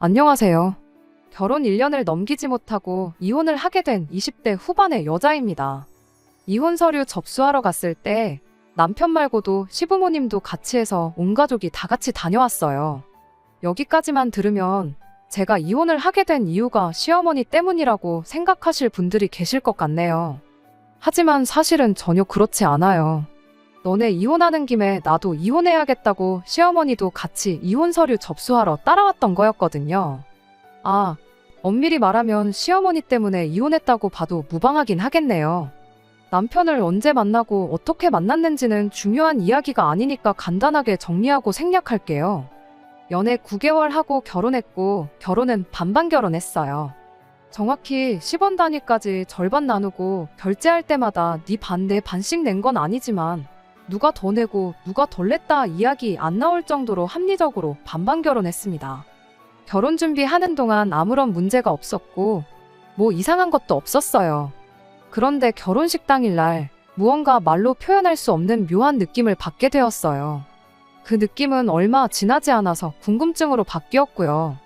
안녕하세요. 결혼 1년을 넘기지 못하고 이혼을 하게 된 20대 후반의 여자입니다. 이혼 서류 접수하러 갔을 때 남편 말고도 시부모님도 같이 해서 온 가족이 다 같이 다녀왔어요. 여기까지만 들으면 제가 이혼을 하게 된 이유가 시어머니 때문이라고 생각하실 분들이 계실 것 같네요. 하지만 사실은 전혀 그렇지 않아요. 너네 이혼하는 김에 나도 이혼해야겠다고 시어머니도 같이 이혼 서류 접수하러 따라왔던 거였거든요. 엄밀히 말하면 시어머니 때문에 이혼했다고 봐도 무방하긴 하겠네요. 남편을 언제 만나고 어떻게 만났는지는 중요한 이야기가 아니니까 간단하게 정리하고 생략할게요. 연애 9개월 하고 결혼했고 결혼은 반반 결혼했어요. 정확히 10원 단위까지 절반 나누고 결제할 때마다 네 반 내 반씩 낸 건 아니지만 누가 더 내고 누가 덜 냈다 이야기 안 나올 정도로 합리적으로 반반 결혼했습니다. 결혼 준비하는 동안 아무런 문제가 없었고 뭐 이상한 것도 없었어요. 그런데 결혼식 당일날 무언가 말로 표현할 수 없는 묘한 느낌을 받게 되었어요. 그 느낌은 얼마 지나지 않아서 궁금증으로 바뀌었고요.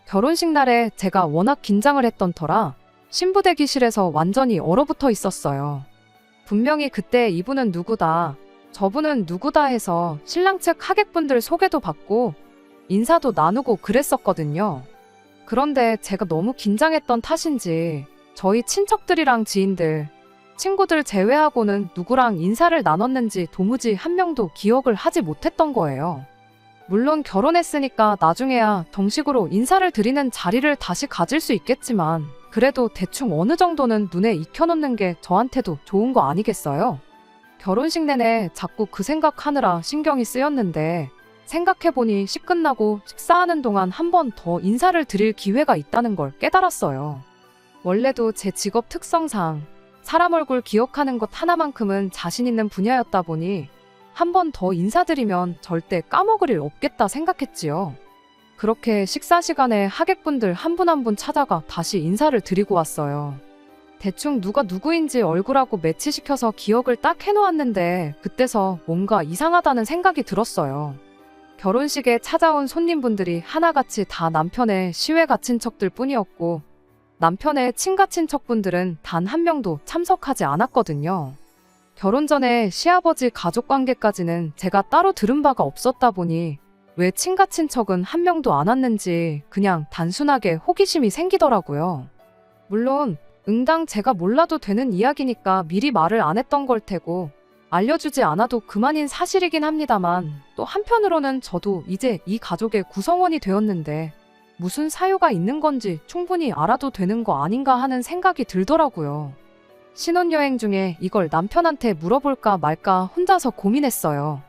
결혼식 날에 제가 워낙 긴장을 했던 터라 신부 대기실에서 완전히 얼어붙어 있었어요. 분명히 그때 이분은 누구다, 저분은 누구다 해서 신랑 측 하객분들 소개도 받고 인사도 나누고 그랬었거든요. 그런데 제가 너무 긴장했던 탓인지 저희 친척들이랑 지인들, 친구들 제외하고는 누구랑 인사를 나눴는지 도무지 한 명도 기억을 하지 못했던 거예요. 물론 결혼했으니까 나중에야 정식으로 인사를 드리는 자리를 다시 가질 수 있겠지만 그래도 대충 어느 정도는 눈에 익혀놓는 게 저한테도 좋은 거 아니겠어요? 결혼식 내내 자꾸 그 생각하느라 신경이 쓰였는데 생각해보니 식 끝나고 식사하는 동안 한 번 더 인사를 드릴 기회가 있다는 걸 깨달았어요. 원래도 제 직업 특성상 사람 얼굴 기억하는 것 하나만큼은 자신 있는 분야였다 보니 한 번 더 인사드리면 절대 까먹을 일 없겠다 생각했지요. 그렇게 식사 시간에 하객분들 한 분 한 분 찾아가 다시 인사를 드리고 왔어요. 대충 누가 누구인지 얼굴하고 매치시켜서 기억을 딱 해놓았는데 그때서 뭔가 이상하다는 생각이 들었어요. 결혼식에 찾아온 손님분들이 하나같이 다 남편의 시외가 친척들 뿐이었고 남편의 친가 친척분들은 단 한 명도 참석하지 않았거든요. 결혼 전에 시아버지 가족관계까지는 제가 따로 들은 바가 없었다 보니 왜 친가 친척은 한 명도 안 왔는지 그냥 단순하게 호기심이 생기더라고요. 물론 응당 제가 몰라도 되는 이야기니까 미리 말을 안 했던 걸 테고 알려주지 않아도 그만인 사실이긴 합니다만 또 한편으로는 저도 이제 이 가족의 구성원이 되었는데 무슨 사유가 있는 건지 충분히 알아도 되는 거 아닌가 하는 생각이 들더라고요. 신혼여행 중에 이걸 남편한테 물어볼까 말까 혼자서 고민했어요.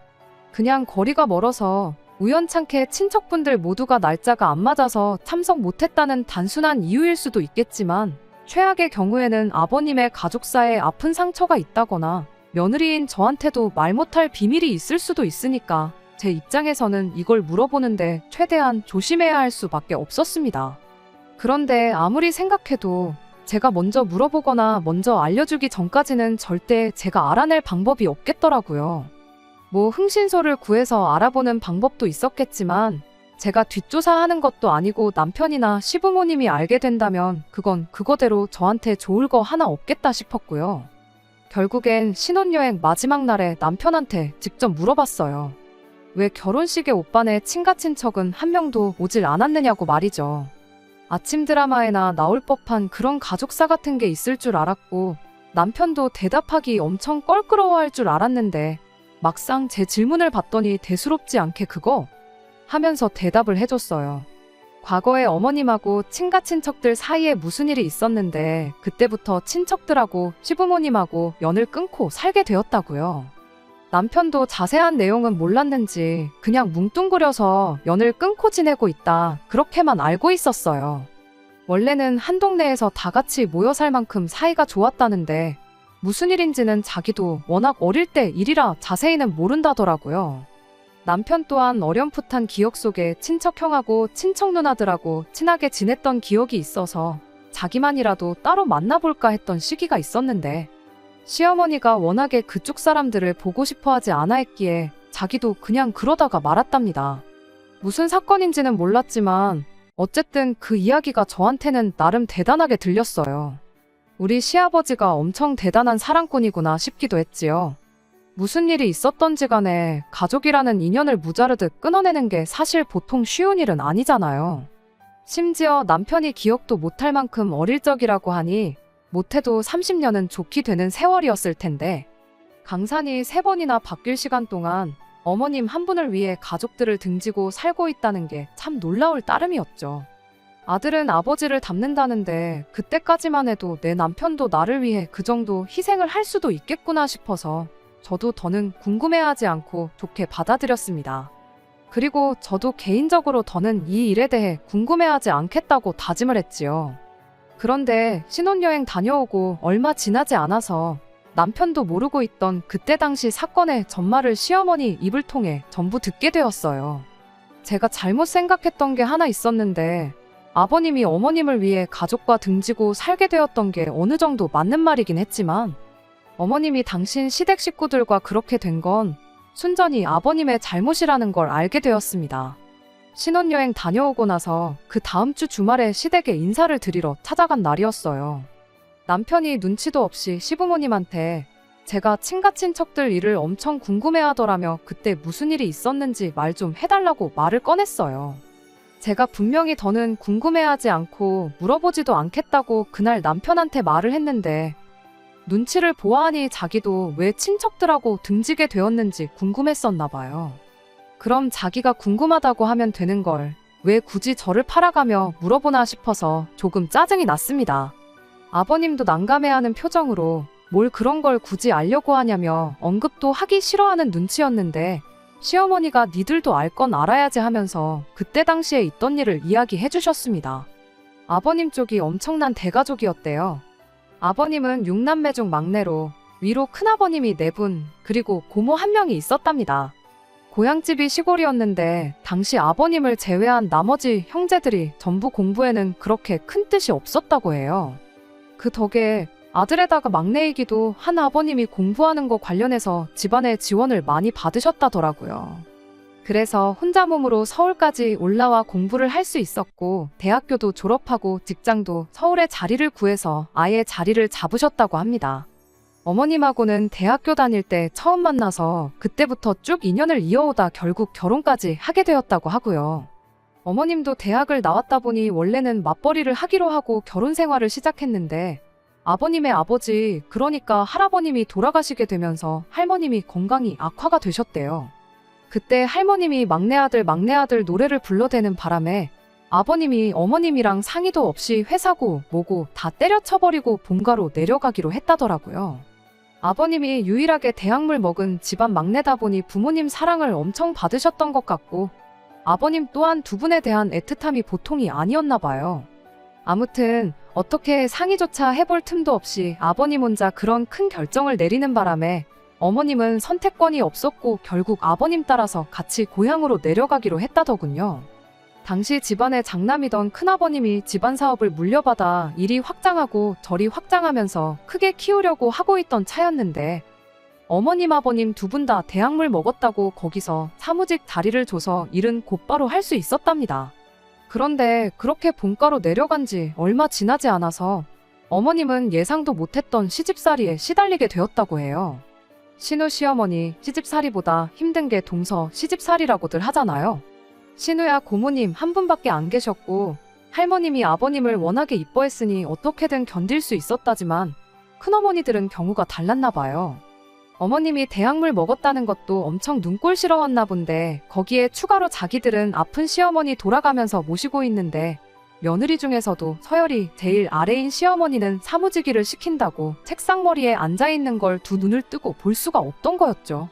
그냥 거리가 멀어서 우연찮게 친척분들 모두가 날짜가 안 맞아서 참석 못했다는 단순한 이유일 수도 있겠지만 최악의 경우에는 아버님의 가족사에 아픈 상처가 있다거나 며느리인 저한테도 말 못할 비밀이 있을 수도 있으니까 제 입장에서는 이걸 물어보는데 최대한 조심해야 할 수밖에 없었습니다. 그런데 아무리 생각해도 제가 먼저 물어보거나 먼저 알려주기 전까지는 절대 제가 알아낼 방법이 없겠더라고요. 뭐 흥신소를 구해서 알아보는 방법도 있었겠지만 제가 뒷조사하는 것도 아니고 남편이나 시부모님이 알게 된다면 그건 그거대로 저한테 좋을 거 하나 없겠다 싶었고요. 결국엔 신혼여행 마지막 날에 남편한테 직접 물어봤어요. 왜 결혼식에 오빠네 친가친척은 한 명도 오질 않았느냐고 말이죠. 아침 드라마에나 나올 법한 그런 가족사 같은 게 있을 줄 알았고 남편도 대답하기 엄청 껄끄러워할 줄 알았는데 막상 제 질문을 받더니 대수롭지 않게 그거? 하면서 대답을 해줬어요. 과거에 어머님하고 친가친척들 사이에 무슨 일이 있었는데 그때부터 친척들하고 시부모님하고 연을 끊고 살게 되었다고요. 남편도 자세한 내용은 몰랐는지 그냥 뭉뚱그려서 연을 끊고 지내고 있다 그렇게만 알고 있었어요. 원래는 한 동네에서 다 같이 모여 살 만큼 사이가 좋았다는데 무슨 일인지는 자기도 워낙 어릴 때 일이라 자세히는 모른다더라고요. 남편 또한 어렴풋한 기억 속에 친척 형하고 친척 누나들하고 친하게 지냈던 기억이 있어서 자기만이라도 따로 만나볼까 했던 시기가 있었는데 시어머니가 워낙에 그쪽 사람들을 보고 싶어 하지 않아 했기에 자기도 그냥 그러다가 말았답니다. 무슨 사건인지는 몰랐지만 어쨌든 그 이야기가 저한테는 나름 대단하게 들렸어요. 우리 시아버지가 엄청 대단한 사랑꾼이구나 싶기도 했지요. 무슨 일이 있었던지 간에 가족이라는 인연을 무자르듯 끊어내는 게 사실 보통 쉬운 일은 아니잖아요. 심지어 남편이 기억도 못할 만큼 어릴 적이라고 하니 못해도 30년은 좋게 되는 세월이었을 텐데 강산이 3번이나 바뀔 시간 동안 어머님 한 분을 위해 가족들을 등지고 살고 있다는 게 참 놀라울 따름이었죠. 아들은 아버지를 닮는다는데 그때까지만 해도 내 남편도 나를 위해 그 정도 희생을 할 수도 있겠구나 싶어서 저도 더는 궁금해하지 않고 좋게 받아들였습니다. 그리고 저도 개인적으로 더는 이 일에 대해 궁금해하지 않겠다고 다짐을 했지요. 그런데 신혼여행 다녀오고 얼마 지나지 않아서 남편도 모르고 있던 그때 당시 사건의 전말을 시어머니 입을 통해 전부 듣게 되었어요. 제가 잘못 생각했던 게 하나 있었는데 아버님이 어머님을 위해 가족과 등지고 살게 되었던 게 어느 정도 맞는 말이긴 했지만 어머님이 당신 시댁 식구들과 그렇게 된 건 순전히 아버님의 잘못이라는 걸 알게 되었습니다. 신혼여행 다녀오고 나서 그 다음 주 주말에 시댁에 인사를 드리러 찾아간 날이었어요. 남편이 눈치도 없이 시부모님한테 제가 친가친척들 일을 엄청 궁금해하더라며 그때 무슨 일이 있었는지 말 좀 해달라고 말을 꺼냈어요. 제가 분명히 더는 궁금해하지 않고 물어보지도 않겠다고 그날 남편한테 말을 했는데 눈치를 보아하니 자기도 왜 친척들하고 등지게 되었는지 궁금했었나 봐요. 그럼 자기가 궁금하다고 하면 되는 걸 왜 굳이 저를 팔아가며 물어보나 싶어서 조금 짜증이 났습니다. 아버님도 난감해하는 표정으로 뭘 그런 걸 굳이 알려고 하냐며 언급도 하기 싫어하는 눈치였는데 시어머니가 니들도 알 건 알아야지 하면서 그때 당시에 있던 일을 이야기해 주셨습니다. 아버님 쪽이 엄청난 대가족이었대요. 아버님은 6남매 중 막내로 위로 큰아버님이 4분 그리고 고모 1명이 있었답니다. 고향집이 시골이었는데 당시 아버님을 제외한 나머지 형제들이 전부 공부에는 그렇게 큰 뜻이 없었다고 해요. 그 덕에 아들에다가 막내이기도 한 아버님이 공부하는 거 관련해서 집안의 지원을 많이 받으셨다더라고요. 그래서 혼자 몸으로 서울까지 올라와 공부를 할 수 있었고 대학교도 졸업하고 직장도 서울에 자리를 구해서 아예 자리를 잡으셨다고 합니다. 어머님하고는 대학교 다닐 때 처음 만나서 그때부터 쭉 인연을 이어오다 결국 결혼까지 하게 되었다고 하고요. 어머님도 대학을 나왔다 보니 원래는 맞벌이를 하기로 하고 결혼 생활을 시작했는데 아버님의 아버지 그러니까 할아버님이 돌아가시게 되면서 할머님이 건강이 악화가 되셨대요. 그때 할머님이 막내아들 노래를 불러대는 바람에 아버님이 어머님이랑 상의도 없이 회사고 뭐고 다 때려쳐버리고 본가로 내려가기로 했다더라고요. 아버님이 유일하게 대학물 먹은 집안 막내다 보니 부모님 사랑을 엄청 받으셨던 것 같고 아버님 또한 두 분에 대한 애틋함이 보통이 아니었나 봐요. 아무튼 어떻게 상의조차 해볼 틈도 없이 아버님 혼자 그런 큰 결정을 내리는 바람에 어머님은 선택권이 없었고 결국 아버님 따라서 같이 고향으로 내려가기로 했다더군요. 당시 집안의 장남이던 큰아버님이 집안 사업을 물려받아 일이 확장하고 저리 확장하면서 크게 키우려고 하고 있던 차였는데 어머님 아버님 두 분 다 대학물 먹었다고 거기서 사무직 자리를 줘서 일은 곧바로 할 수 있었답니다. 그런데 그렇게 본가로 내려간 지 얼마 지나지 않아서 어머님은 예상도 못했던 시집살이에 시달리게 되었다고 해요. 신우 시어머니 시집살이보다 힘든 게 동서 시집살이라고들 하잖아요. 신우야 고모님 한 분밖에 안 계셨고 할머님이 아버님을 워낙에 이뻐했으니 어떻게든 견딜 수 있었다지만 큰어머니들은 경우가 달랐나 봐요. 어머님이 대학물 먹었다는 것도 엄청 눈꼴 싫어했나 본데 거기에 추가로 자기들은 아픈 시어머니 돌아가면서 모시고 있는데 며느리 중에서도 서열이 제일 아래인 시어머니는 사무직일을 시킨다고 책상머리에 앉아있는 걸 두 눈을 뜨고 볼 수가 없던 거였죠.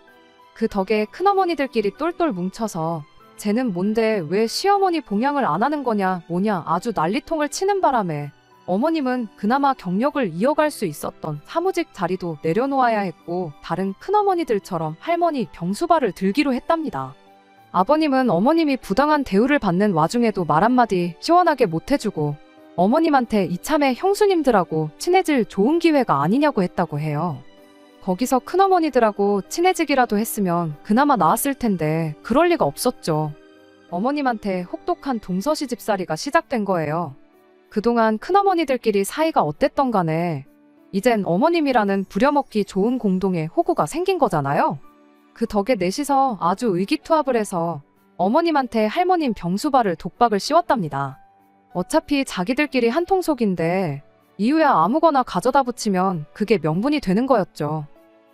그 덕에 큰어머니들끼리 똘똘 뭉쳐서 쟤는 뭔데 왜 시어머니 봉양을 안 하는 거냐 뭐냐 아주 난리통을 치는 바람에 어머님은 그나마 경력을 이어갈 수 있었던 사무직 자리도 내려놓아야 했고 다른 큰어머니들처럼 할머니 병수발을 들기로 했답니다. 아버님은 어머님이 부당한 대우를 받는 와중에도 말 한마디 시원하게 못해주고 어머님한테 이참에 형수님들하고 친해질 좋은 기회가 아니냐고 했다고 해요. 거기서 큰어머니들하고 친해지기라도 했으면 그나마 나았을 텐데 그럴 리가 없었죠. 어머님한테 혹독한 동서시집살이가 시작된 거예요. 그동안 큰어머니들끼리 사이가 어땠던 간에 이젠 어머님이라는 부려먹기 좋은 공동의 호구가 생긴 거잖아요. 그 덕에 넷이서 아주 의기투합을 해서 어머님한테 할머님 병수발을 독박을 씌웠답니다. 어차피 자기들끼리 한통속인데 이유야 아무거나 가져다 붙이면 그게 명분이 되는 거였죠.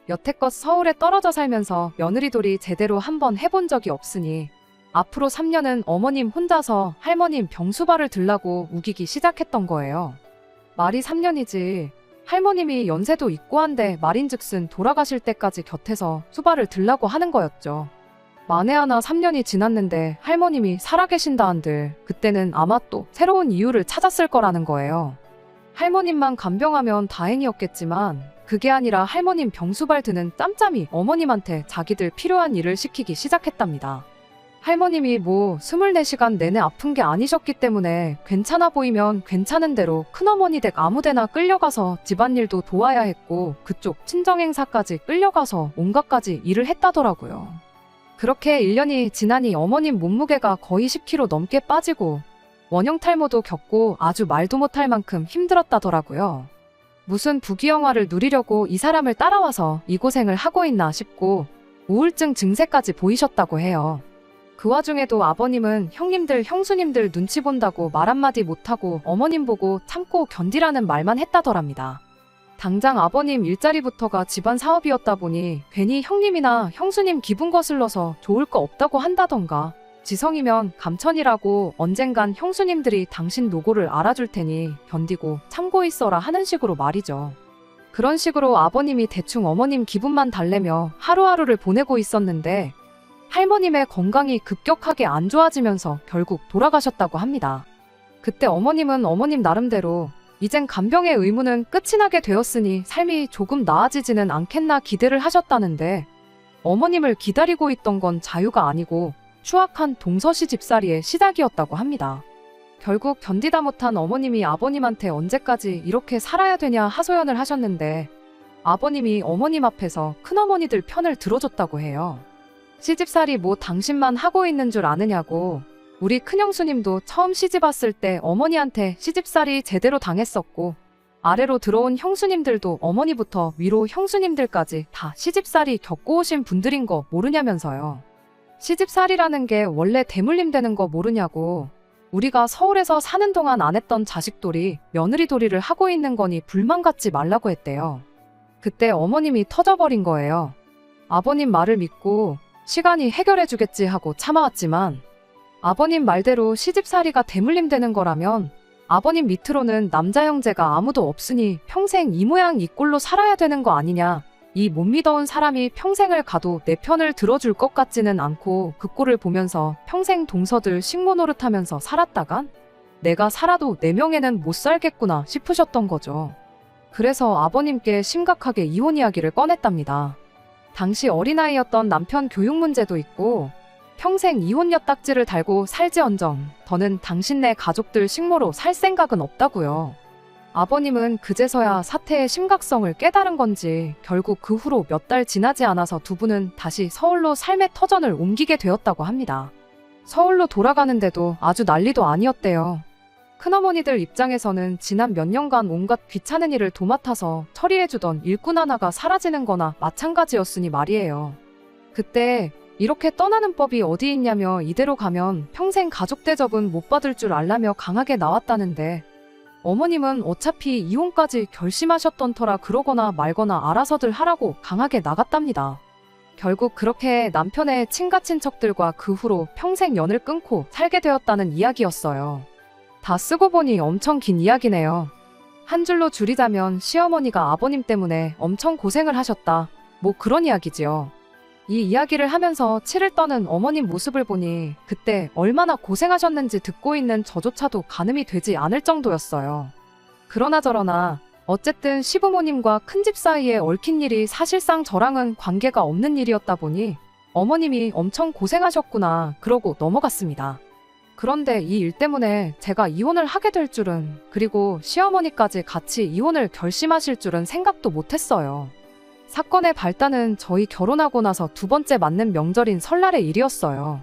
여태껏 서울에 떨어져 살면서 며느리돌이 제대로 한번 해본 적이 없으니 앞으로 3년은 어머님 혼자서 할머님 병수발을 들라고 우기기 시작했던 거예요. 말이 3년이지 할머님이 연세도 있고 한데 말인즉슨 돌아가실 때까지 곁에서 수발을 들라고 하는 거였죠. 만에 하나 3년이 지났는데 할머님이 살아계신다 한들 그때는 아마 또 새로운 이유를 찾았을 거라는 거예요. 할머님만 간병하면 다행이었겠지만 그게 아니라 할머님 병수발 드는 짬짬이 어머님한테 자기들 필요한 일을 시키기 시작했답니다. 할머님이 뭐 24시간 내내 아픈 게 아니셨기 때문에 괜찮아 보이면 괜찮은 대로 큰어머니 댁 아무데나 끌려가서 집안일도 도와야 했고 그쪽 친정행사까지 끌려가서 온갖 가지 일을 했다더라고요. 그렇게 1년이 지나니 어머님 몸무게가 거의 10kg 넘게 빠지고 원형 탈모도 겪고 아주 말도 못할 만큼 힘들었다더라고요. 무슨 부귀영화를 누리려고 이 사람을 따라와서 이 고생을 하고 있나 싶고 우울증 증세까지 보이셨다고 해요. 그 와중에도 아버님은 형님들, 형수님들 눈치 본다고 말 한마디 못하고 어머님 보고 참고 견디라는 말만 했다더랍니다. 당장 아버님 일자리부터가 집안 사업이었다 보니 괜히 형님이나 형수님 기분 거슬러서 좋을 거 없다고 한다던가 지성이면 감천이라고 언젠간 형수님들이 당신 노고를 알아줄 테니 견디고 참고 있어라 하는 식으로 말이죠. 그런 식으로 아버님이 대충 어머님 기분만 달래며 하루하루를 보내고 있었는데 할머님의 건강이 급격하게 안 좋아지면서 결국 돌아가셨다고 합니다. 그때 어머님은 어머님 나름대로 이젠 간병의 의무는 끝이 나게 되었으니 삶이 조금 나아지지는 않겠나 기대를 하셨다는데 어머님을 기다리고 있던 건 자유가 아니고 추악한 동서시집살이의 시작이었다고 합니다. 결국 견디다 못한 어머님이 아버님한테 언제까지 이렇게 살아야 되냐 하소연을 하셨는데 아버님이 어머님 앞에서 큰어머니들 편을 들어줬다고 해요. 시집살이 뭐 당신만 하고 있는 줄 아느냐고 우리 큰형수님도 처음 시집 왔을 때 어머니한테 시집살이 제대로 당했었고 아래로 들어온 형수님들도 어머니부터 위로 형수님들까지 다 시집살이 겪고 오신 분들인 거 모르냐면서요. 시집살이라는 게 원래 대물림 되는 거 모르냐고 우리가 서울에서 사는 동안 안 했던 자식돌이 며느리돌이를 하고 있는 거니 불만 갖지 말라고 했대요. 그때 어머님이 터져버린 거예요. 아버님 말을 믿고 시간이 해결해주겠지 하고 참아왔지만 아버님 말대로 시집살이가 대물림 되는 거라면 아버님 밑으로는 남자 형제가 아무도 없으니 평생 이 모양 이 꼴로 살아야 되는 거 아니냐. 이 못 믿어온 사람이 평생을 가도 내 편을 들어줄 것 같지는 않고 그 꼴을 보면서 평생 동서들 식모 노릇하면서 살았다간 내가 살아도 내 명예는 못 살겠구나 싶으셨던 거죠. 그래서 아버님께 심각하게 이혼 이야기를 꺼냈답니다. 당시 어린아이였던 남편 교육 문제도 있고 평생 이혼 엿딱지를 달고 살지언정 더는 당신네 가족들 식모로 살 생각은 없다고요. 아버님은 그제서야 사태의 심각성을 깨달은 건지 결국 그 후로 몇 달 지나지 않아서 두 분은 다시 서울로 삶의 터전을 옮기게 되었다고 합니다. 서울로 돌아가는데도 아주 난리도 아니었대요. 큰어머니들 입장에서는 지난 몇 년간 온갖 귀찮은 일을 도맡아서 처리해주던 일꾼 하나가 사라지는 거나 마찬가지였으니 말이에요. 그때 이렇게 떠나는 법이 어디 있냐며 이대로 가면 평생 가족 대접은 못 받을 줄 알라며 강하게 나왔다는데 어머님은 어차피 이혼까지 결심하셨던 터라 그러거나 말거나 알아서들 하라고 강하게 나갔답니다. 결국 그렇게 남편의 친가친척들과 그 후로 평생 연을 끊고 살게 되었다는 이야기였어요. 다 쓰고 보니 엄청 긴 이야기네요. 한 줄로 줄이자면 시어머니가 아버님 때문에 엄청 고생을 하셨다. 뭐 그런 이야기지요. 이 이야기를 하면서 치를 떠는 어머님 모습을 보니 그때 얼마나 고생하셨는지 듣고 있는 저조차도 가늠이 되지 않을 정도였어요. 그러나 저러나 어쨌든 시부모님과 큰집 사이에 얽힌 일이 사실상 저랑은 관계가 없는 일이었다 보니 어머님이 엄청 고생하셨구나 그러고 넘어갔습니다. 그런데 이 일 때문에 제가 이혼을 하게 될 줄은 그리고 시어머니까지 같이 이혼을 결심하실 줄은 생각도 못했어요. 사건의 발단은 저희 결혼하고 나서 두 번째 맞는 명절인 설날의 일이었어요.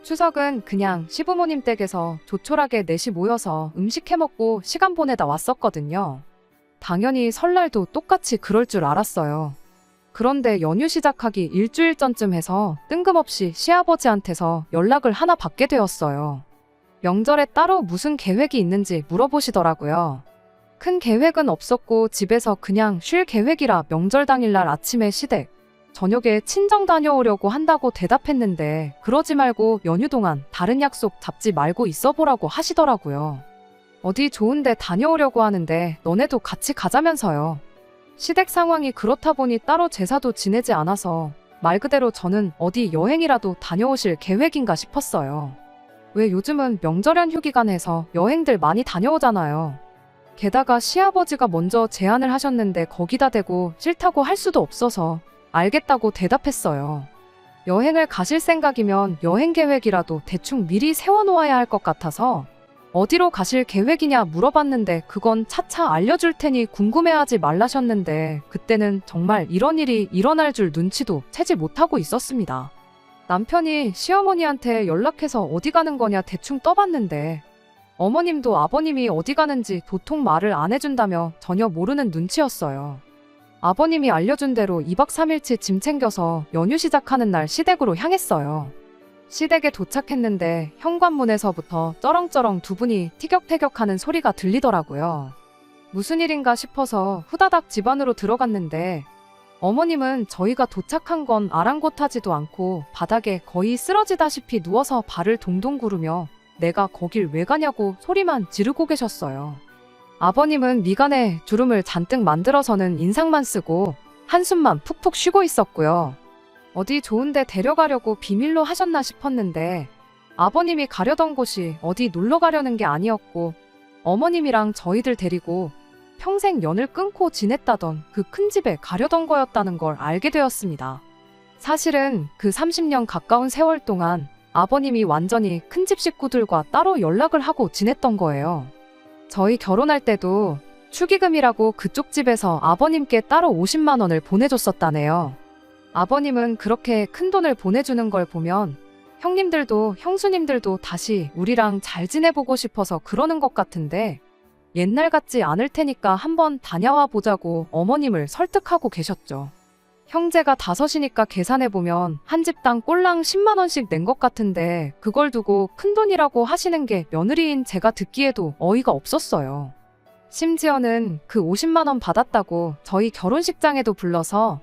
추석은 그냥 시부모님 댁에서 조촐하게 넷이 모여서 음식 해먹고 시간 보내다 왔었거든요. 당연히 설날도 똑같이 그럴 줄 알았어요. 그런데 연휴 시작하기 일주일 전쯤 해서 뜬금없이 시아버지한테서 연락을 하나 받게 되었어요. 명절에 따로 무슨 계획이 있는지 물어보시더라고요. 큰 계획은 없었고 집에서 그냥 쉴 계획이라 명절 당일날 아침에 시댁, 저녁에 친정 다녀오려고 한다고 대답했는데 그러지 말고 연휴 동안 다른 약속 잡지 말고 있어보라고 하시더라고요. 어디 좋은데 다녀오려고 하는데 너네도 같이 가자면서요. 시댁 상황이 그렇다 보니 따로 제사도 지내지 않아서 말 그대로 저는 어디 여행이라도 다녀오실 계획인가 싶었어요. 왜 요즘은 명절 연휴 기간에서 여행들 많이 다녀오잖아요. 게다가 시아버지가 먼저 제안을 하셨는데 거기다 대고 싫다고 할 수도 없어서 알겠다고 대답했어요. 여행을 가실 생각이면 여행 계획이라도 대충 미리 세워놓아야 할 것 같아서 어디로 가실 계획이냐 물어봤는데 그건 차차 알려줄 테니 궁금해하지 말라셨는데 그때는 정말 이런 일이 일어날 줄 눈치도 채지 못하고 있었습니다. 남편이 시어머니한테 연락해서 어디 가는 거냐 대충 떠봤는데 어머님도 아버님이 어디 가는지 도통 말을 안 해준다며 전혀 모르는 눈치였어요. 아버님이 알려준 대로 2박 3일치 짐 챙겨서 연휴 시작하는 날 시댁으로 향했어요. 시댁에 도착했는데 현관문에서부터 쩌렁쩌렁 두 분이 티격태격하는 소리가 들리더라고요. 무슨 일인가 싶어서 후다닥 집 안으로 들어갔는데 어머님은 저희가 도착한 건 아랑곳하지도 않고 바닥에 거의 쓰러지다시피 누워서 발을 동동 구르며 내가 거길 왜 가냐고 소리만 지르고 계셨어요. 아버님은 미간에 주름을 잔뜩 만들어서는 인상만 쓰고 한숨만 푹푹 쉬고 있었고요. 어디 좋은데 데려가려고 비밀로 하셨나 싶었는데 아버님이 가려던 곳이 어디 놀러 가려는 게 아니었고 어머님이랑 저희들 데리고 평생 연을 끊고 지냈다던 그 큰 집에 가려던 거였다는 걸 알게 되었습니다. 사실은 그 30년 가까운 세월 동안 아버님이 완전히 큰 집 식구들과 따로 연락을 하고 지냈던 거예요. 저희 결혼할 때도 축의금이라고 그쪽 집에서 아버님께 따로 50만 원을 보내줬었다네요. 아버님은 그렇게 큰 돈을 보내주는 걸 보면 형님들도 형수님들도 다시 우리랑 잘 지내보고 싶어서 그러는 것 같은데 옛날 같지 않을 테니까 한번 다녀와 보자고 어머님을 설득하고 계셨죠. 형제가 5이니까 계산해보면 한 집당 꼴랑 10만 원씩 낸 것 같은데 그걸 두고 큰돈이라고 하시는 게 며느리인 제가 듣기에도 어이가 없었어요. 심지어는 그 50만 원 받았다고 저희 결혼식장에도 불러서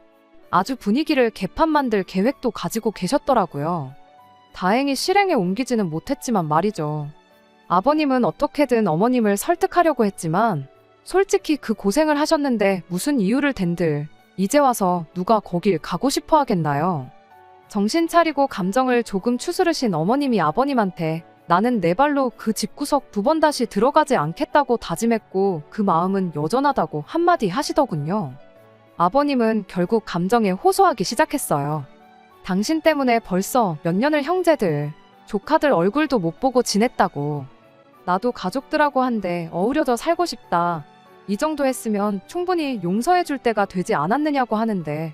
아주 분위기를 개판 만들 계획도 가지고 계셨더라고요. 다행히 실행에 옮기지는 못했지만 말이죠. 아버님은 어떻게든 어머님을 설득하려고 했지만 솔직히 그 고생을 하셨는데 무슨 이유를 댄들 이제 와서 누가 거길 가고 싶어 하겠나요? 정신 차리고 감정을 조금 추스르신 어머님이 아버님한테 나는 내 발로 그 집구석 2번 다시 들어가지 않겠다고 다짐했고 그 마음은 여전하다고 한마디 하시더군요. 아버님은 결국 감정에 호소하기 시작했어요. 당신 때문에 벌써 몇 년을 형제들, 조카들 얼굴도 못 보고 지냈다고. 나도 가족들하고 한데 어우러져 살고 싶다. 이 정도 했으면 충분히 용서해 줄 때가 되지 않았느냐고 하는데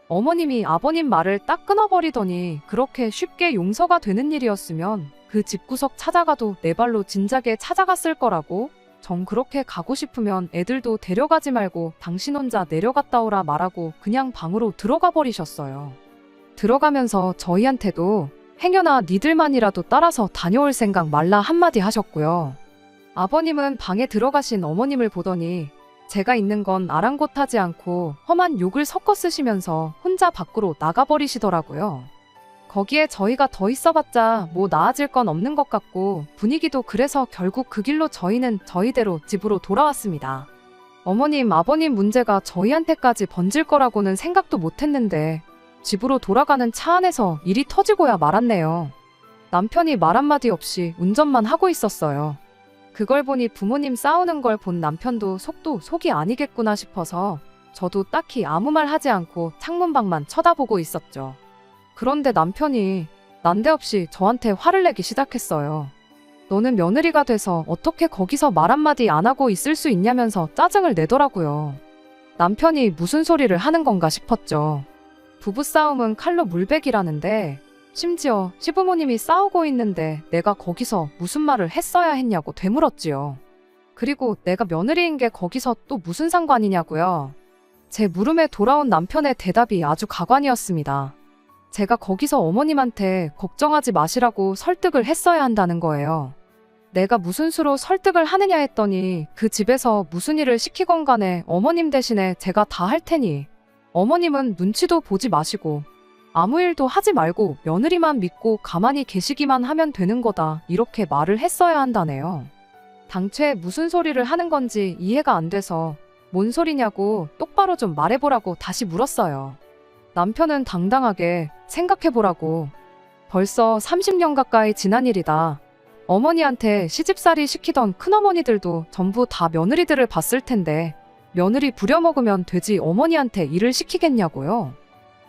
어머님이 아버님 말을 딱 끊어버리더니 그렇게 쉽게 용서가 되는 일이었으면 그 집구석 찾아가도 내 발로 진작에 찾아갔을 거라고 정 그렇게 가고 싶으면 애들도 데려가지 말고 당신 혼자 내려갔다 오라 말하고 그냥 방으로 들어가 버리셨어요. 들어가면서 저희한테도 행여나 니들만이라도 따라서 다녀올 생각 말라 한마디 하셨고요. 아버님은 방에 들어가신 어머님을 보더니 제가 있는 건 아랑곳하지 않고 험한 욕을 섞어 쓰시면서 혼자 밖으로 나가버리시더라고요. 거기에 저희가 더 있어봤자 뭐 나아질 건 없는 것 같고 분위기도 그래서 결국 그 길로 저희는 저희대로 집으로 돌아왔습니다. 어머님, 아버님 문제가 저희한테까지 번질 거라고는 생각도 못했는데 집으로 돌아가는 차 안에서 일이 터지고야 말았네요. 남편이 말 한마디 없이 운전만 하고 있었어요. 그걸 보니 부모님 싸우는 걸 본 남편도 속도 속이 아니겠구나 싶어서 저도 딱히 아무 말 하지 않고 창문밖만 쳐다보고 있었죠. 그런데 남편이 난데없이 저한테 화를 내기 시작했어요. 너는 며느리가 돼서 어떻게 거기서 말 한마디 안 하고 있을 수 있냐면서 짜증을 내더라고요. 남편이 무슨 소리를 하는 건가 싶었죠. 부부싸움은 칼로 물베기라는데 심지어 시부모님이 싸우고 있는데 내가 거기서 무슨 말을 했어야 했냐고 되물었지요. 그리고 내가 며느리인 게 거기서 또 무슨 상관이냐고요. 제 물음에 돌아온 남편의 대답이 아주 가관이었습니다. 제가 거기서 어머님한테 걱정하지 마시라고 설득을 했어야 한다는 거예요. 내가 무슨 수로 설득을 하느냐 했더니 그 집에서 무슨 일을 시키건 간에 어머님 대신에 제가 다 할 테니 어머님은 눈치도 보지 마시고 아무 일도 하지 말고 며느리만 믿고 가만히 계시기만 하면 되는 거다, 이렇게 말을 했어야 한다네요. 당최 무슨 소리를 하는 건지 이해가 안 돼서 뭔 소리냐고 똑바로 좀 말해보라고 다시 물었어요. 남편은 당당하게 생각해보라고. 벌써 30년 가까이 지난 일이다. 어머니한테 시집살이 시키던 큰어머니들도 전부 다 며느리들을 봤을 텐데 며느리 부려먹으면 되지 어머니한테 일을 시키겠냐고요.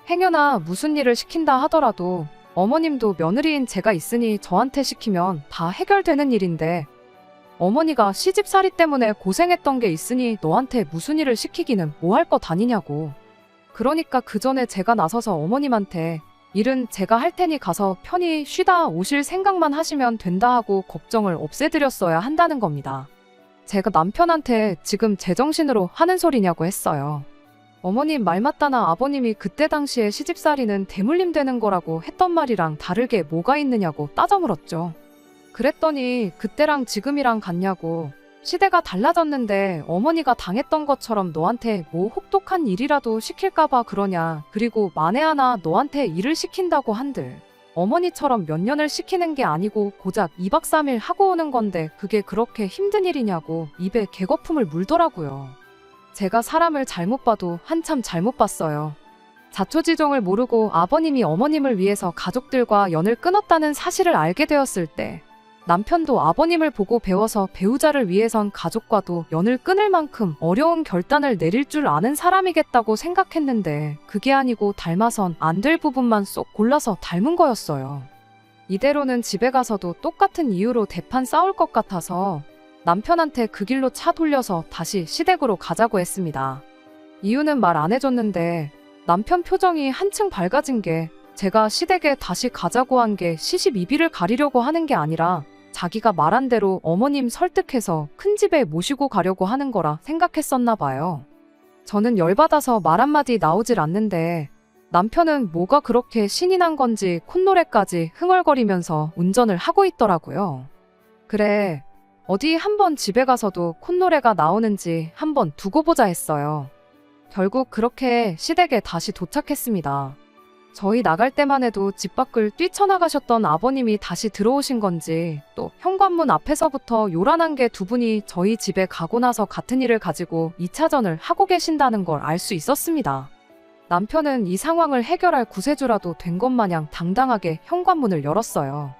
행여나 무슨 일을 시킨다 하더라도 어머님도 며느리인 제가 있으니 저한테 시키면 다 해결되는 일인데 어머니가 시집살이 때문에 고생했던 게 있으니 너한테 무슨 일을 시키기는 뭐 할 것 아니냐고. 그러니까 그 전에 제가 나서서 어머님한테 일은 제가 할 테니 가서 편히 쉬다 오실 생각만 하시면 된다 하고 걱정을 없애드렸어야 한다는 겁니다. 제가 남편한테 지금 제정신으로 하는 소리냐고 했어요. 어머님 말 맞다나 아버님이 그때 당시에 시집살이는 대물림 되는 거라고 했던 말이랑 다르게 뭐가 있느냐고 따져 물었죠. 그랬더니 그때랑 지금이랑 같냐고. 시대가 달라졌는데 어머니가 당했던 것처럼 너한테 뭐 혹독한 일이라도 시킬까봐 그러냐. 그리고 만에 하나 너한테 일을 시킨다고 한들 어머니처럼 몇 년을 시키는 게 아니고 고작 2박 3일 하고 오는 건데 그게 그렇게 힘든 일이냐고 입에 개거품을 물더라고요. 제가 사람을 잘못 봐도 한참 잘못 봤어요. 자초지종을 모르고 아버님이 어머님을 위해서 가족들과 연을 끊었다는 사실을 알게 되었을 때 남편도 아버님을 보고 배워서 배우자를 위해선 가족과도 연을 끊을 만큼 어려운 결단을 내릴 줄 아는 사람이겠다고 생각했는데 그게 아니고 닮아선 안 될 부분만 쏙 골라서 닮은 거였어요. 이대로는 집에 가서도 똑같은 이유로 대판 싸울 것 같아서 남편한테 그 길로 차 돌려서 다시 시댁으로 가자고 했습니다. 이유는 말 안 해줬는데 남편 표정이 한층 밝아진 게 제가 시댁에 다시 가자고 한 게 시집이비를 가리려고 하는 게 아니라 자기가 말한 대로 어머님 설득해서 큰 집에 모시고 가려고 하는 거라 생각했었나 봐요. 저는 열받아서 말 한마디 나오질 않는데 남편은 뭐가 그렇게 신이 난 건지 콧노래까지 흥얼거리면서 운전을 하고 있더라고요. 그래, 어디 한번 집에 가서도 콧노래가 나오는지 한번 두고 보자 했어요. 결국 그렇게 시댁에 다시 도착했습니다. 저희 나갈 때만 해도 집 밖을 뛰쳐나가셨던 아버님이 다시 들어오신 건지 또 현관문 앞에서부터 요란한 게 두 분이 저희 집에 가고 나서 같은 일을 가지고 2차전을 하고 계신다는 걸 알 수 있었습니다. 남편은 이 상황을 해결할 구세주라도 된 것 마냥 당당하게 현관문을 열었어요.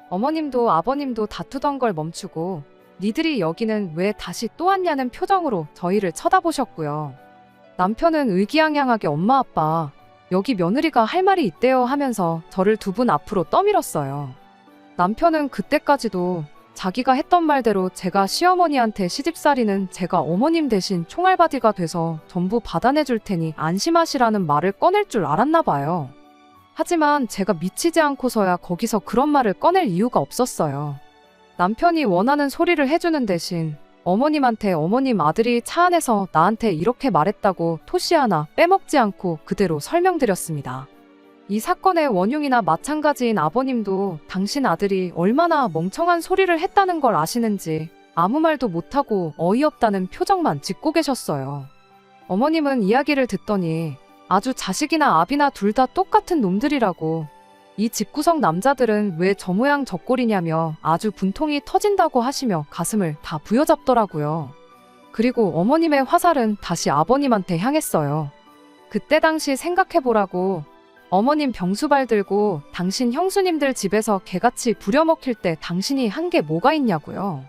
어머님도 아버님도 다투던 걸 멈추고 니들이 여기는 왜 다시 또 왔냐는 표정으로 저희를 쳐다보셨고요. 남편은 의기양양하게 엄마 아빠 여기 며느리가 할 말이 있대요 하면서 저를 두 분 앞으로 떠밀었어요. 남편은 그때까지도 자기가 했던 말대로 제가 시어머니한테 시집살이는 제가 어머님 대신 총알바디가 돼서 전부 받아내줄 테니 안심하시라는 말을 꺼낼 줄 알았나 봐요. 하지만 제가 미치지 않고서야 거기서 그런 말을 꺼낼 이유가 없었어요. 남편이 원하는 소리를 해주는 대신 어머님한테 어머님 아들이 차 안에서 나한테 이렇게 말했다고 토시 하나 빼먹지 않고 그대로 설명드렸습니다. 이 사건의 원흉이나 마찬가지인 아버님도 당신 아들이 얼마나 멍청한 소리를 했다는 걸 아시는지 아무 말도 못하고 어이없다는 표정만 짓고 계셨어요. 어머님은 이야기를 듣더니 아주 자식이나 아비나 둘 다 똑같은 놈들이라고, 이 집구석 남자들은 왜 저 모양 저 꼴이냐며 아주 분통이 터진다고 하시며 가슴을 다 부여잡더라고요. 그리고 어머님의 화살은 다시 아버님한테 향했어요. 그때 당시 생각해보라고. 어머님 병수발 들고 당신 형수님들 집에서 개같이 부려먹힐 때 당신이 한 게 뭐가 있냐고요.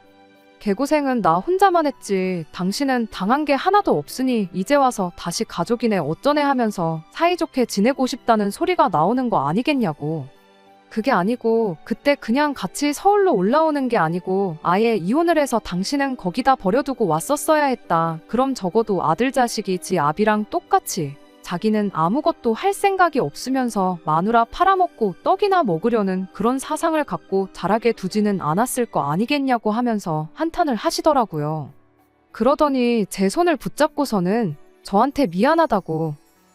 개고생은 나 혼자만 했지 당신은 당한 게 하나도 없으니 이제 와서 다시 가족이네 어쩌네 하면서 사이좋게 지내고 싶다는 소리가 나오는 거 아니겠냐고. 그게 아니고 그때 그냥 같이 서울로 올라오는 게 아니고 아예 이혼을 해서 당신은 거기다 버려두고 왔었어야 했다. 그럼 적어도 아들 자식이 지 아비랑 똑같이 자기는 아무것도 할 생각이 없으면서 마누라 팔아먹고 떡이나 먹으려는 그런 사상을 갖고 자라게 두지는 않았을 거 아니겠냐고 하면서 한탄을 하시더라고요. 그러더니 제 손을 붙잡고서는 저한테 미안하다고,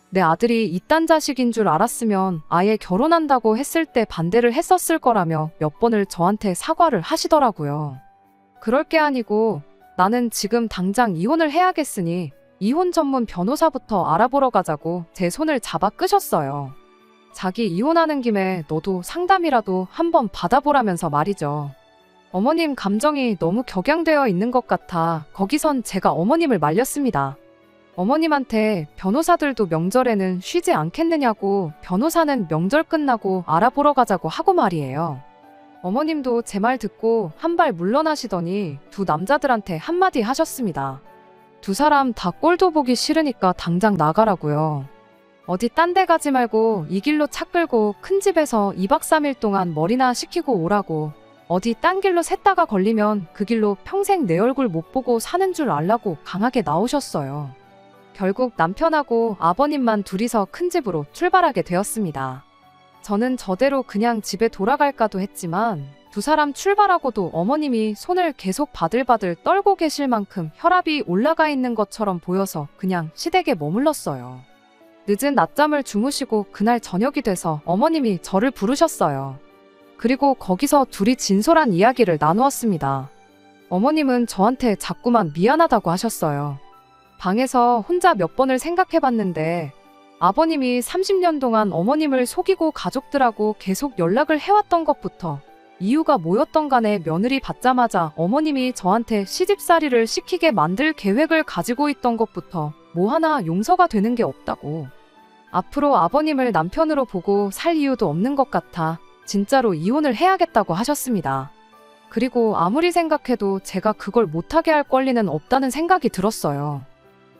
내 아들이 이딴 자식인 줄 알았으면 아예 결혼한다고 했을 때 반대를 했었을 거라며 몇 번을 저한테 사과를 하시더라고요. 그럴 게 아니고 나는 지금 당장 이혼을 해야겠으니 이혼 전문 변호사부터 알아보러 가자고 제 손을 잡아 끄셨어요. 자기 이혼하는 김에 너도 상담이라도 한번 받아보라면서 말이죠. 어머님 감정이 너무 격양되어 있는 것 같아 거기선 제가 어머님을 말렸습니다. 어머님한테 변호사들도 명절에는 쉬지 않겠느냐고, 변호사는 명절 끝나고 알아보러 가자고 하고 말이에요. 어머님도 제 말 듣고 한 발 물러나시더니 두 남자들한테 한마디 하셨습니다. 두 사람 다 꼴도 보기 싫으니까 당장 나가라고요. 어디 딴 데 가지 말고 이 길로 차 끌고 큰 집에서 2박 3일 동안 머리나 식히고 오라고, 어디 딴 길로 샜다가 걸리면 그 길로 평생 내 얼굴 못 보고 사는 줄 알라고 강하게 나오셨어요. 결국 남편하고 아버님만 둘이서 큰 집으로 출발하게 되었습니다. 저는 저대로 그냥 집에 돌아갈까도 했지만 두 사람 출발하고도 어머님이 손을 계속 바들바들 떨고 계실 만큼 혈압이 올라가 있는 것처럼 보여서 그냥 시댁에 머물렀어요. 늦은 낮잠을 주무시고 그날 저녁이 돼서 어머님이 저를 부르셨어요. 그리고 거기서 둘이 진솔한 이야기를 나누었습니다. 어머님은 저한테 자꾸만 미안하다고 하셨어요. 방에서 혼자 몇 번을 생각해봤는데 아버님이 30년 동안 어머님을 속이고 가족들하고 계속 연락을 해왔던 것부터, 이유가 뭐였던 간에 며느리 받자마자 어머님이 저한테 시집살이를 시키게 만들 계획을 가지고 있던 것부터 뭐 하나 용서가 되는 게 없다고, 앞으로 아버님을 남편으로 보고 살 이유도 없는 것 같아 진짜로 이혼을 해야겠다고 하셨습니다. 그리고 아무리 생각해도 제가 그걸 못하게 할 권리는 없다는 생각이 들었어요.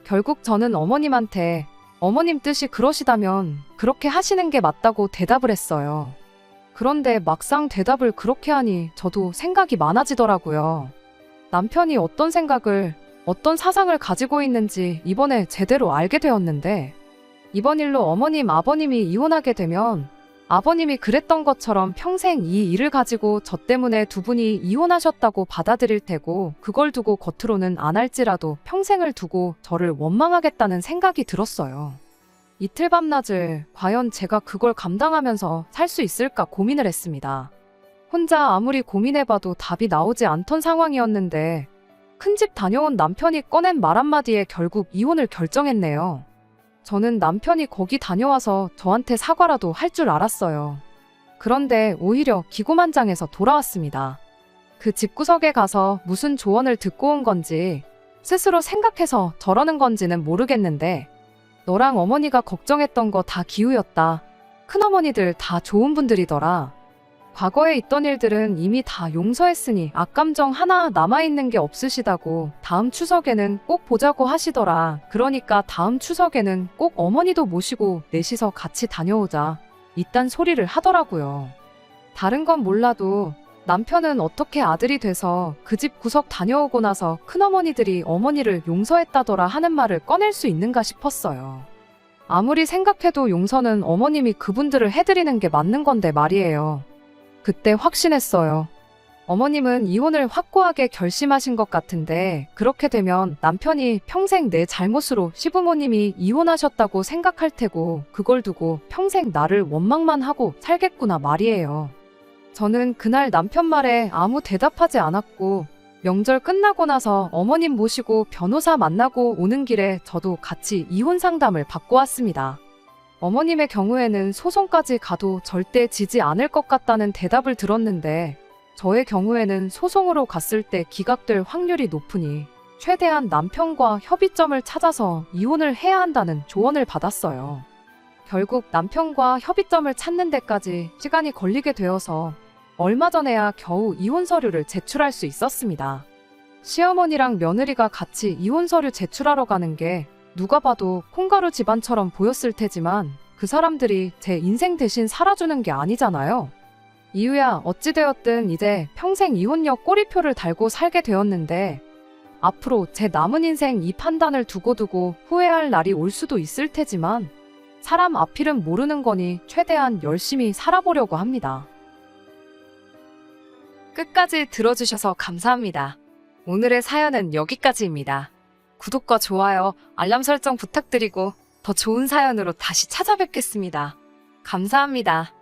결국 저는 어머님한테 어머님 뜻이 그러시다면 그렇게 하시는 게 맞다고 대답을 했어요. 그런데 막상 대답을 그렇게 하니 저도 생각이 많아지더라고요. 남편이 어떤 생각을, 어떤 사상을 가지고 있는지 이번에 제대로 알게 되었는데, 이번 일로 어머님, 아버님이 이혼하게 되면 아버님이 그랬던 것처럼 평생 이 일을 가지고 저 때문에 두 분이 이혼하셨다고 받아들일 테고, 그걸 두고 겉으로는 안 할지라도 평생을 두고 저를 원망하겠다는 생각이 들었어요. 이틀 밤낮을 과연 제가 그걸 감당하면서 살 수 있을까 고민을 했습니다. 혼자 아무리 고민해봐도 답이 나오지 않던 상황이었는데 큰집 다녀온 남편이 꺼낸 말 한마디에 결국 이혼을 결정했네요. 저는 남편이 거기 다녀와서 저한테 사과라도 할 줄 알았어요. 그런데 오히려 기고만장해서 돌아왔습니다. 그 집구석에 가서 무슨 조언을 듣고 온 건지 스스로 생각해서 저러는 건지는 모르겠는데, 너랑 어머니가 걱정했던 거 다 기우였다. 큰어머니들 다 좋은 분들이더라. 과거에 있던 일들은 이미 다 용서했으니 악감정 하나 남아있는 게 없으시다고, 다음 추석에는 꼭 보자고 하시더라. 그러니까 다음 추석에는 꼭 어머니도 모시고 넷이서 같이 다녀오자. 이딴 소리를 하더라고요. 다른 건 몰라도 남편은 어떻게 아들이 돼서 그 집 구석 다녀오고 나서 큰어머니들이 어머니를 용서했다더라 하는 말을 꺼낼 수 있는가 싶었어요. 아무리 생각해도 용서는 어머님이 그분들을 해드리는 게 맞는 건데 말이에요. 그때 확신했어요. 어머님은 이혼을 확고하게 결심하신 것 같은데, 그렇게 되면 남편이 평생 내 잘못으로 시부모님이 이혼하셨다고 생각할 테고, 그걸 두고 평생 나를 원망만 하고 살겠구나 말이에요. 저는 그날 남편 말에 아무 대답하지 않았고, 명절 끝나고 나서 어머님 모시고 변호사 만나고 오는 길에 저도 같이 이혼 상담을 받고 왔습니다. 어머님의 경우에는 소송까지 가도 절대 지지 않을 것 같다는 대답을 들었는데, 저의 경우에는 소송으로 갔을 때 기각될 확률이 높으니 최대한 남편과 협의점을 찾아서 이혼을 해야 한다는 조언을 받았어요. 결국 남편과 협의점을 찾는 데까지 시간이 걸리게 되어서 얼마 전에야 겨우 이혼 서류를 제출할 수 있었습니다. 시어머니랑 며느리가 같이 이혼 서류 제출하러 가는 게 누가 봐도 콩가루 집안처럼 보였을 테지만, 그 사람들이 제 인생 대신 살아주는 게 아니잖아요. 이유야 어찌되었든 이제 평생 이혼녀 꼬리표를 달고 살게 되었는데, 앞으로 제 남은 인생 이 판단을 두고두고 후회할 날이 올 수도 있을 테지만 사람 앞일은 모르는 거니 최대한 열심히 살아보려고 합니다. 끝까지 들어주셔서 감사합니다. 오늘의 사연은 여기까지입니다. 구독과 좋아요, 알람 설정 부탁드리고 더 좋은 사연으로 다시 찾아뵙겠습니다. 감사합니다.